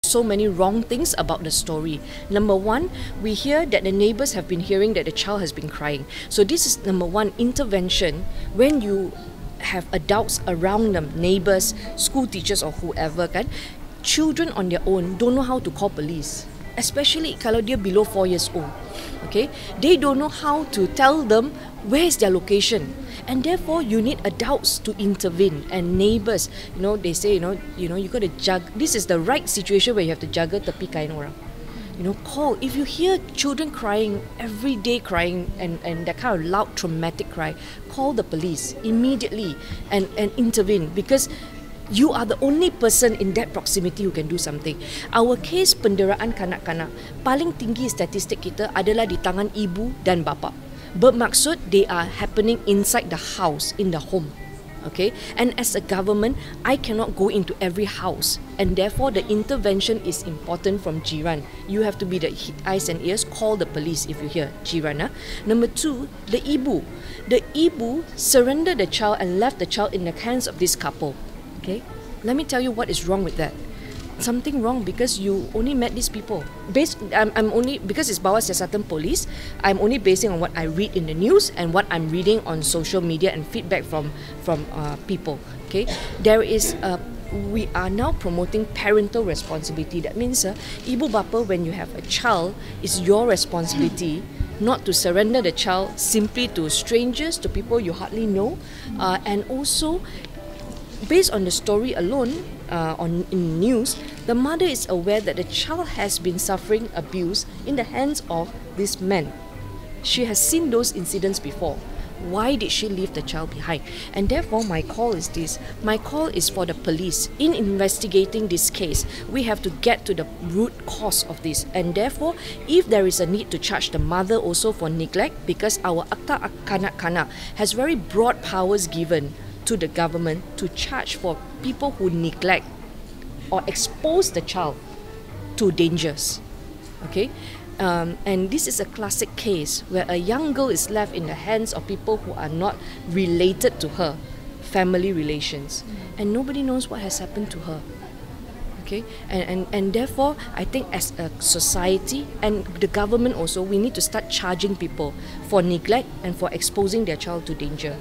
So many wrong things about the story. Number one, we hear that the neighbors have been hearing that the child has been crying. So this is number one, intervention. When you have adults around them, neighbors, school teachers or whoever, kan, children on their own don't know how to call police. Especially kalau dia below 4 years old. Okay? They don't know how to tell them where is their location. And therefore, you need adults to intervene and neighbors. You know, they say, you got to juggle. This is the right situation where you have to juggle tepi kain orang. You know, call. If you hear children crying, every day crying, and that kind of loud, traumatic cry, call the police immediately and intervene, because you are the only person in that proximity who can do something. Our case penderaan kanak-kanak, paling tinggi statistik kita adalah di tangan ibu dan bapa. Bermaksud they are happening inside the house, in the home. Okay? And as a government, I cannot go into every house. And therefore, the intervention is important from jiran. You have to be the eyes and ears. Call the police if you hear jiran. Number two, the ibu. The ibu surrendered the child and left the child in the hands of this couple. Okay? Let me tell you what is wrong with that. Something wrong, because you only met these people. I'm only, because it's bawah siasatan police, I'm only basing on what I read in the news and what I'm reading on social media and feedback from people. Okay, there is we are now promoting parental responsibility. That means ibu bapa, when you have a child, it's your responsibility not to surrender the child simply to strangers, to people you hardly know, and also based on the story alone. In news, the mother is aware that the child has been suffering abuse in the hands of this man. She has seen those incidents before. Why did she leave the child behind? And therefore, my call is this. My call is for the police. In investigating this case, we have to get to the root cause of this. And therefore, if there is a need to charge the mother also for neglect, because our Akta Kanak-Kanak has very broad powers given to the government to charge for people who neglect or expose the child to dangers. Okay? And this is a classic case where a young girl is left in the hands of people who are not related to her, family relations, and nobody knows what has happened to her. Okay? And therefore, I think as a society and the government also, we need to start charging people for neglect and for exposing their child to danger.